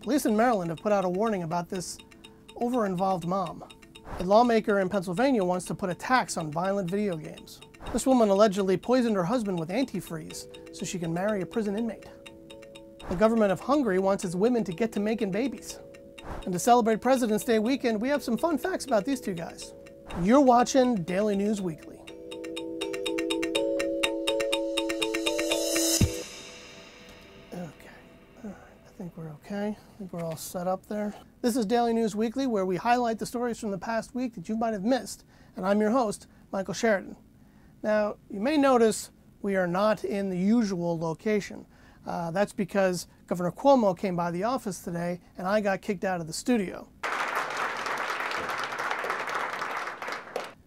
Police in Maryland have put out a warning about this over-involved mom. A lawmaker in Pennsylvania wants to put a tax on violent video games. This woman allegedly poisoned her husband with antifreeze so she can marry a prison inmate. The government of Hungary wants its women to get to making babies. And to celebrate President's Day weekend, we have some fun facts about these two guys. You're watching Daily News Weekly. I think we're okay. I think we're all set up there. This is Daily News Weekly, where we highlight the stories from the past week that you might have missed. And I'm your host, Michael Sheridan. Now, you may notice we are not in the usual location. That's because Governor Cuomo came by the office today and I got kicked out of the studio.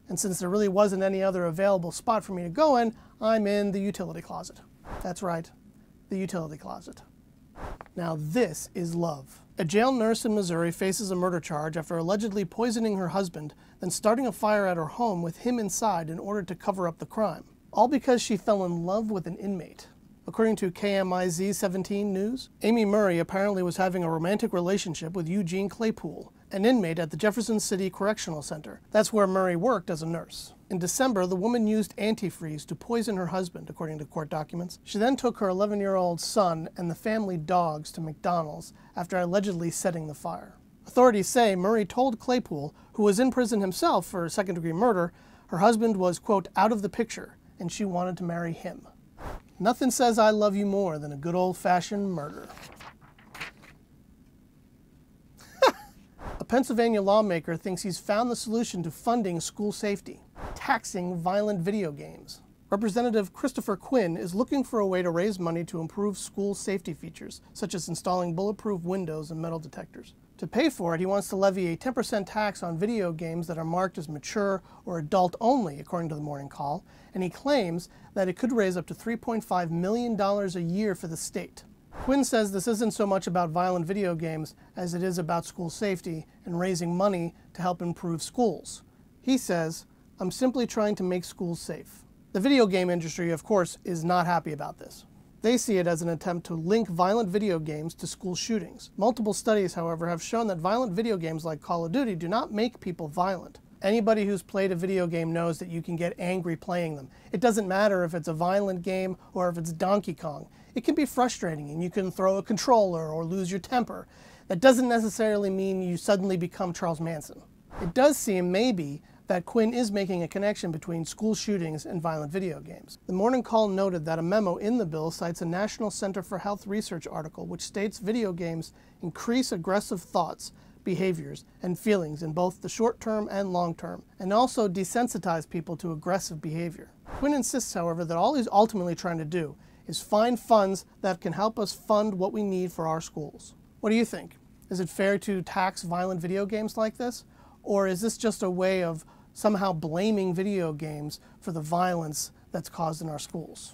And since there really wasn't any other available spot for me to go in, I'm in the utility closet. That's right, the utility closet. Now this is love. A jail nurse in Missouri faces a murder charge after allegedly poisoning her husband, then starting a fire at her home with him inside in order to cover up the crime. All because she fell in love with an inmate. According to KMIZ 17 News, Amy Murray apparently was having a romantic relationship with Eugene Claypool, an inmate at the Jefferson City Correctional Center. That's where Murray worked as a nurse. In December, the woman used antifreeze to poison her husband, according to court documents. She then took her 11-year-old son and the family dogs to McDonald's after allegedly setting the fire. Authorities say Murray told Claypool, who was in prison himself for second-degree murder, her husband was, quote, out of the picture, and she wanted to marry him. Nothing says I love you more than a good old-fashioned murder. A Pennsylvania lawmaker thinks he's found the solution to funding school safety: taxing violent video games. Representative Christopher Quinn is looking for a way to raise money to improve school safety features, such as installing bulletproof windows and metal detectors. To pay for it, he wants to levy a 10% tax on video games that are marked as mature or adult only, according to the Morning Call, and he claims that it could raise up to $3.5 million a year for the state. Quinn says this isn't so much about violent video games as it is about school safety and raising money to help improve schools. He says, I'm simply trying to make schools safe. The video game industry, of course, is not happy about this. They see it as an attempt to link violent video games to school shootings. Multiple studies, however, have shown that violent video games like Call of Duty do not make people violent. Anybody who's played a video game knows that you can get angry playing them. It doesn't matter if it's a violent game or if it's Donkey Kong. It can be frustrating and you can throw a controller or lose your temper. That doesn't necessarily mean you suddenly become Charles Manson. It does seem, maybe, that Quinn is making a connection between school shootings and violent video games. The Morning Call noted that a memo in the bill cites a National Center for Health Research article which states video games increase aggressive thoughts, behaviors, and feelings in both the short term and long term, and also desensitize people to aggressive behavior. Quinn insists, however, that all he's ultimately trying to do is find funds that can help us fund what we need for our schools. What do you think? Is it fair to tax violent video games like this? Or is this just a way of somehow blaming video games for the violence that's caused in our schools?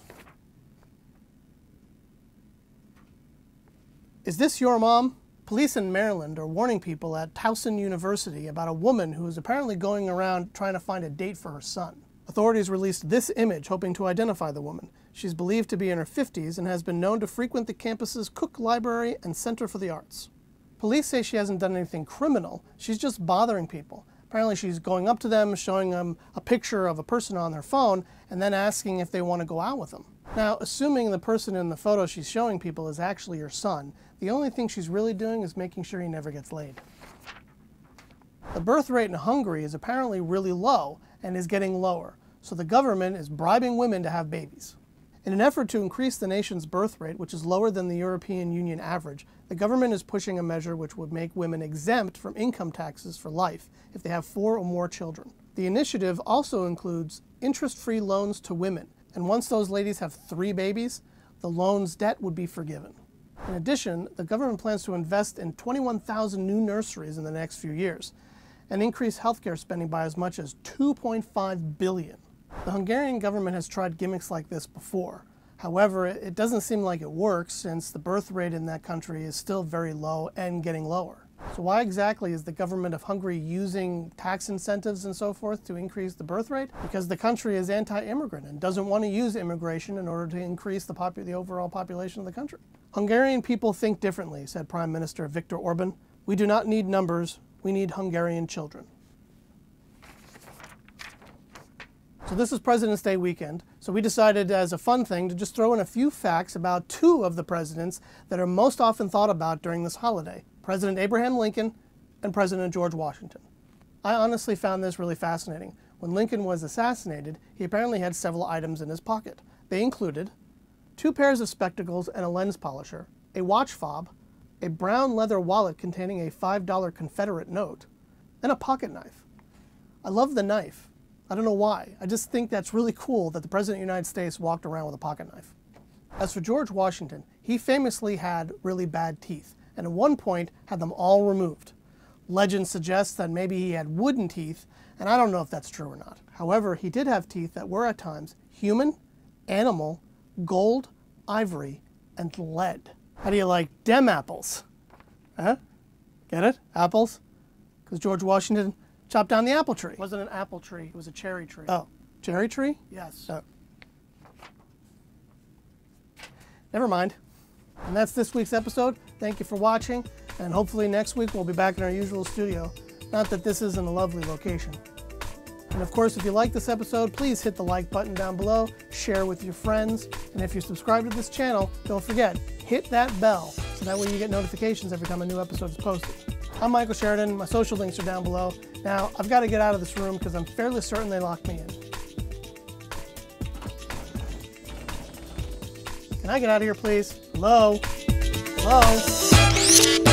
Is this your mom? Police in Maryland are warning people at Towson University about a woman who is apparently going around trying to find a date for her son. Authorities released this image hoping to identify the woman. She's believed to be in her 50s and has been known to frequent the campus's Cook Library and Center for the Arts. Police say she hasn't done anything criminal, she's just bothering people. Apparently she's going up to them, showing them a picture of a person on their phone, and then asking if they want to go out with them. Now, assuming the person in the photo she's showing people is actually her son, the only thing she's really doing is making sure he never gets laid. The birth rate in Hungary is apparently really low and is getting lower, so the government is bribing women to have babies. In an effort to increase the nation's birth rate, which is lower than the European Union average, the government is pushing a measure which would make women exempt from income taxes for life if they have 4 or more children. The initiative also includes interest-free loans to women, and once those ladies have 3 babies, the loan's debt would be forgiven. In addition, the government plans to invest in 21,000 new nurseries in the next few years, and increase healthcare spending by as much as $2.5 billion. The Hungarian government has tried gimmicks like this before. However, it doesn't seem like it works since the birth rate in that country is still very low and getting lower. So why exactly is the government of Hungary using tax incentives and so forth to increase the birth rate? Because the country is anti-immigrant and doesn't want to use immigration in order to increase the overall population of the country. Hungarian people think differently, said Prime Minister Viktor Orban. We do not need numbers, we need Hungarian children. So this is President's Day weekend, so we decided as a fun thing to just throw in a few facts about two of the presidents that are most often thought about during this holiday, President Abraham Lincoln and President George Washington. I honestly found this really fascinating. When Lincoln was assassinated, he apparently had several items in his pocket. They included 2 pairs of spectacles and a lens polisher, a watch fob, a brown leather wallet containing a $5 Confederate note, and a pocket knife. I love the knife. I don't know why. I just think that's really cool that the President of the United States walked around with a pocket knife. As for George Washington, he famously had really bad teeth, and at one point had them all removed. Legend suggests that maybe he had wooden teeth, and I don't know if that's true or not. However, he did have teeth that were at times human, animal, gold, ivory, and lead. How do you like dem apples? Huh? Get it? Apples? Because George Washington chopped down the apple tree. It wasn't an apple tree, it was a cherry tree. Oh, cherry tree? Yes. Oh. Never mind. And that's this week's episode. Thank you for watching, and hopefully next week we'll be back in our usual studio. Not that this isn't a lovely location. And of course, if you like this episode, please hit the like button down below, share with your friends, and if you're subscribed to this channel, don't forget, hit that bell so that way you get notifications every time a new episode is posted. I'm Michael Sheridan. My social links are down below. Now, I've got to get out of this room because I'm fairly certain they locked me in. Can I get out of here, please? Hello? Hello?